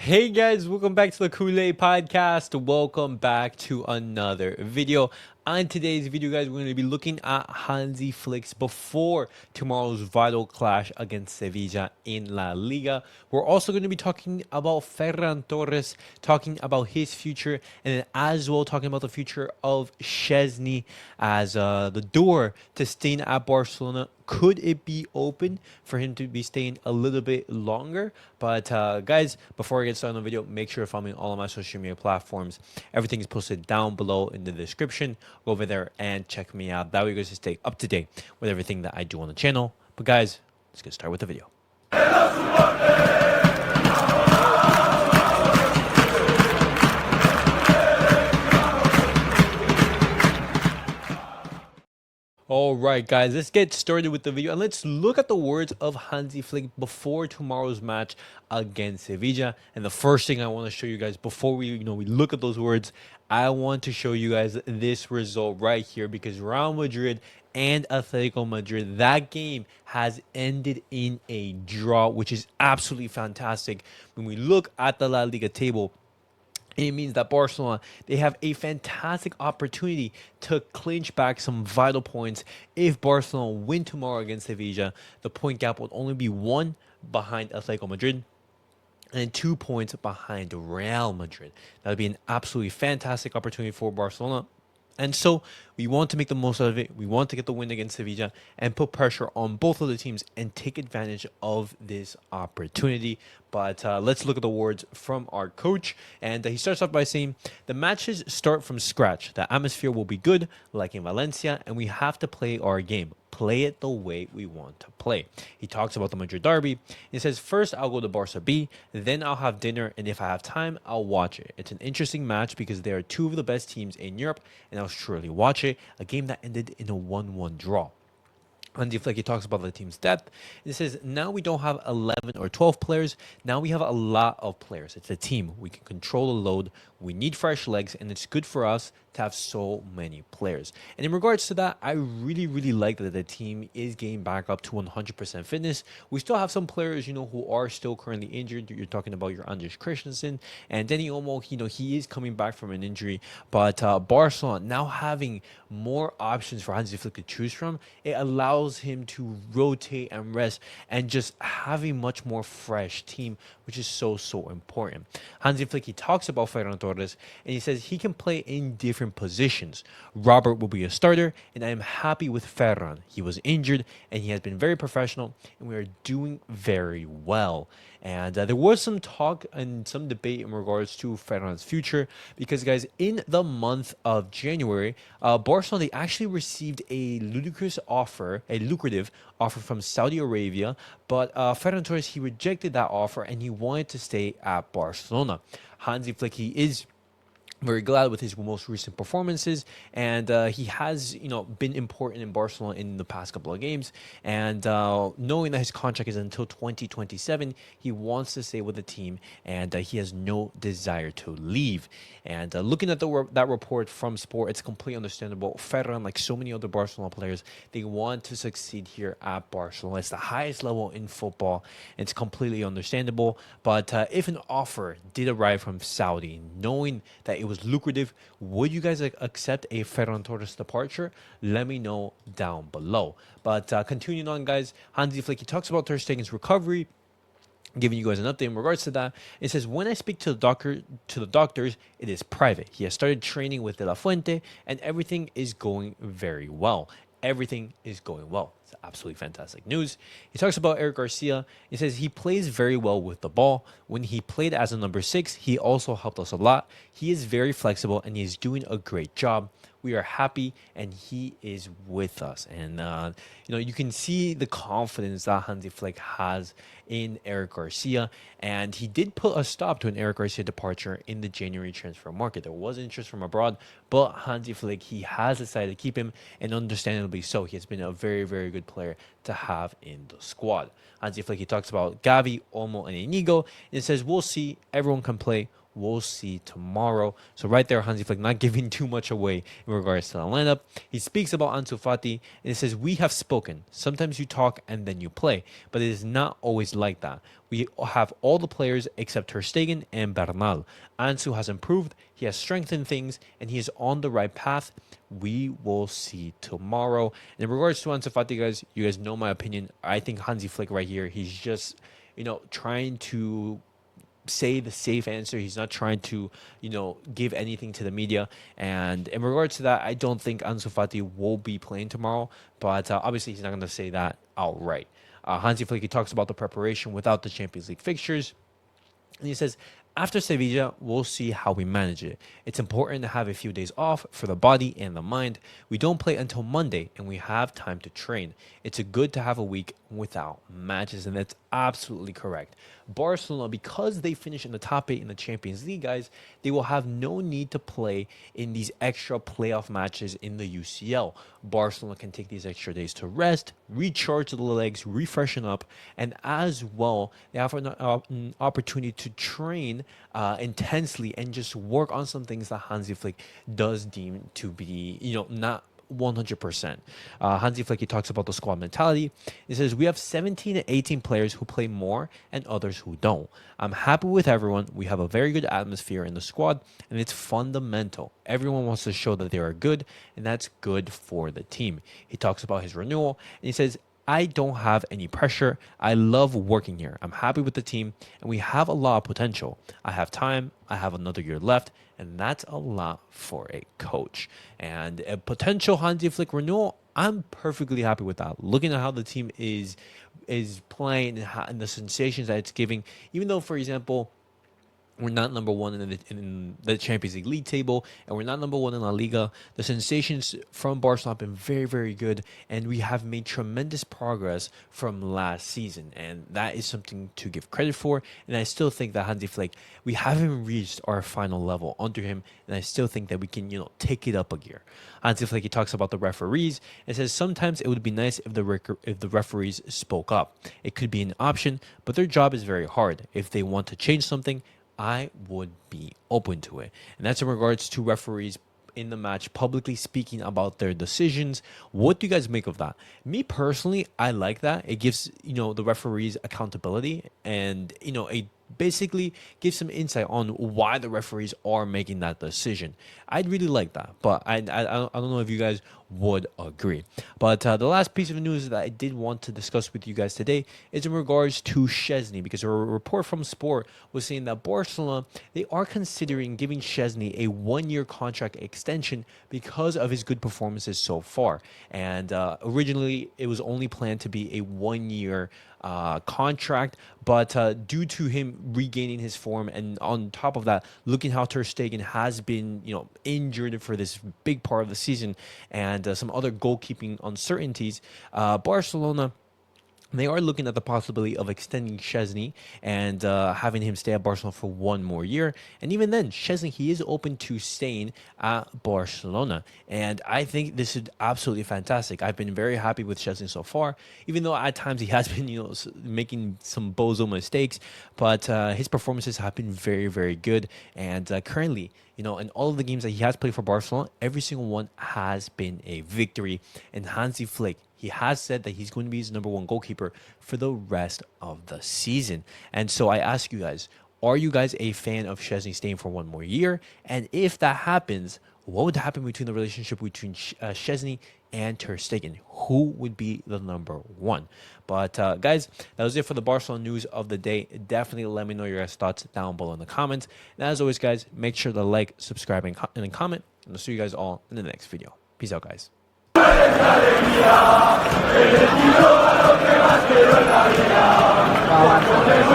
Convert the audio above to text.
Hey guys, welcome back to the Kool-Aid Podcast. Welcome back to another video. On today's video, guys, we're going to be looking at Hansi Flick's before tomorrow's vital clash against Sevilla in La Liga. We're also going to be talking about Ferran Torres, talking about his future, and then as well talking about the future of Szczęsny as the door to staying at Barcelona. Could it be open for him to be staying a little bit longer? But guys, before I get started on the video, make sure you're following all of my social media platforms. Everything is posted down below in the description. Go over there and check me out. That way you guys can stay up to date with everything that I do on the channel. But guys, let's get started with the video. All right, guys, let's get started with the video and let's look at the words of Hansi Flick before tomorrow's match against Sevilla. And the first thing I want to show you guys before we look at those words, I want to show you guys this result right here because Real Madrid and Atletico Madrid, that game has ended in a draw, which is absolutely fantastic. When we look at the La Liga table, it means that Barcelona, they have a fantastic opportunity to clinch back some vital points. If Barcelona win tomorrow against Sevilla, the point gap would only be 1 behind Atletico Madrid and 2 points behind Real Madrid. That would be an absolutely fantastic opportunity for Barcelona. And so we want to make the most out of it. We want to get the win against Sevilla and put pressure on both of the teams and take advantage of this opportunity. But let's look at the words from our coach. And he starts off by saying, the matches start from scratch. The atmosphere will be good, like in Valencia, and we have to play our game. Play it the way we want to play. He talks about the Madrid derby. He says, first I'll go to Barça B, then I'll have dinner, and if I have time, I'll watch it. It's an interesting match because they are two of the best teams in Europe, and I'll surely watch it. A game that ended in a 1-1 draw. Hansi Flick, he talks about the team's depth. It says, now we don't have 11 or 12 players. Now we have a lot of players. It's a team. We can control the load. We need fresh legs, and it's good for us to have so many players. And in regards to that, I really like that the team is getting back up to 100% fitness. We still have some players, who are still currently injured. You're talking about your Anders Christensen and Denny Olmo. He is coming back from an injury. But Barcelona now having more options for Hansi Flick to choose from, it allows him to rotate and rest and just have a much more fresh team, which is so important. Hansi Flick, he talks about Ferran Torres, and he says he can play in different positions. Robert will be a starter, and I am happy with Ferran. He was injured, and he has been very professional, and we are doing very well. And there was some talk and some debate in regards to Ferran's future because, guys, in the month of January, Barcelona, they actually received a lucrative offer from Saudi Arabia, but Ferran Torres, he rejected that offer and he wanted to stay at Barcelona. Hansi Flick, he is very glad with his most recent performances, and he has been important in Barcelona in the past couple of games, and knowing that his contract is until 2027, he wants to stay with the team, and he has no desire to leave. And looking at that report from Sport, it's completely understandable. Ferran, like so many other Barcelona players, they want to succeed here at Barcelona. It's the highest level in football. It's completely understandable, but if an offer did arrive from Saudi, knowing that it was lucrative, would you guys accept a Ferran Torres departure? Let me know down below. But continuing on, guys, Hansi Flick, he talks about Ter Stegen's recovery, giving you guys an update in regards to that. It says, when I speak to the doctors, it is private. He has started training with De La Fuente, and everything is going very well. Everything is going well. It's absolutely fantastic news. He talks about Eric Garcia. He says he plays very well with the ball. When he played as a number 6, he also helped us a lot. He is very flexible and he's doing a great job. We are happy and he is with us. And, you can see the confidence that Hansi Flick has in Eric Garcia. And he did put a stop to an Eric Garcia departure in the January transfer market. There was interest from abroad, but Hansi Flick, he has decided to keep him, and understandably so. He has been a very good player to have in the squad. Hansi Flick, he talks about Gavi, Olmo, and Inigo. And it says, we'll see. Everyone can play. we'll see tomorrow. So right there, Hansi Flick not giving too much away in regards to the lineup. He speaks about Ansu Fati, and it says, "We have spoken. Sometimes you talk and then you play, but it is not always like that. We have all the players except Ter Stegen and Bernal. Ansu has improved, he has strengthened things, and he is on the right path. We will see tomorrow." And in regards to Ansu Fati, guys, you guys know my opinion. I think Hansi Flick right here, he's just, trying to say the safe answer. He's not trying to, give anything to the media. And in regards to that, I don't think Ansu Fati will be playing tomorrow. But obviously, he's not going to say that outright. Hansi Flick, he talks about the preparation without the Champions League fixtures. And he says, "After Sevilla, we'll see how we manage it. It's important to have a few days off for the body and the mind. We don't play until Monday, and we have time to train. It's good to have a week without matches." And that's absolutely correct. Barcelona, because they finish in the top 8 in the Champions League, guys, they will have no need to play in these extra playoff matches in the UCL. Barcelona can take these extra days to rest, recharge the legs, refreshen up, and as well, they have an opportunity to train intensely and just work on some things that Hansi Flick does deem to be, not 100%. Hansi Flick, he talks about the squad mentality. He says, "We have 17 to 18 players who play more and others who don't. I'm happy with everyone. We have a very good atmosphere in the squad, and it's fundamental. Everyone wants to show that they are good, and that's good for the team." He talks about his renewal, and he says, "I don't have any pressure. I love working here. I'm happy with the team, and we have a lot of potential. I have time. I have another year left, and that's a lot for a coach." And a potential Hansi Flick renewal, I'm perfectly happy with that. Looking at how the team is playing and the sensations that it's giving, even though, for example, we're not number one in the Champions League table, and we're not number one in La Liga. The sensations from Barcelona have been very, very good, and we have made tremendous progress from last season, and that is something to give credit for. And I still think that Hansi Flick, we haven't reached our final level under him, and I still think that we can, take it up a gear. Hansi Flick, he talks about the referees and says sometimes it would be nice if the referees spoke up. It could be an option, but their job is very hard. If they want to change something, I would be open to it. And that's in regards to referees in the match publicly speaking about their decisions. What do you guys make of that? Me personally, I like that. It gives, the referees accountability, and, it basically gives some insight on why the referees are making that decision. I'd really like that, but I don't know if you guys would agree. But the last piece of news that I did want to discuss with you guys today is in regards to Szczęsny, because a report from Sport was saying that Barcelona, they are considering giving Szczęsny a 1-year contract extension because of his good performances so far. And originally, it was only planned to be a 1-year contract, but due to him regaining his form, and on top of that, looking how Ter Stegen has been, injured for this big part of the season, and some other goalkeeping uncertainties, Barcelona, they are looking at the possibility of extending Szczęsny and having him stay at Barcelona for 1 more year. And even then, Szczęsny, he is open to staying at Barcelona. And I think this is absolutely fantastic. I've been very happy with Szczęsny so far, even though at times he has been, making some bozo mistakes. But his performances have been very, very good. And currently, in all of the games that he has played for Barcelona, every single one has been a victory. And Hansi Flick, he has said that he's going to be his number 1 goalkeeper for the rest of the season. And so I ask you guys, are you guys a fan of Szczęsny staying for 1 more year? And if that happens, what would happen between the relationship between Szczęsny and Ter Stegen? Who would be the number 1? But guys, that was it for the Barcelona news of the day. Definitely let me know your guys' thoughts down below in the comments. And as always, guys, make sure to like, subscribe, and comment. And I'll see you guys all in the next video. Peace out, guys. Wow.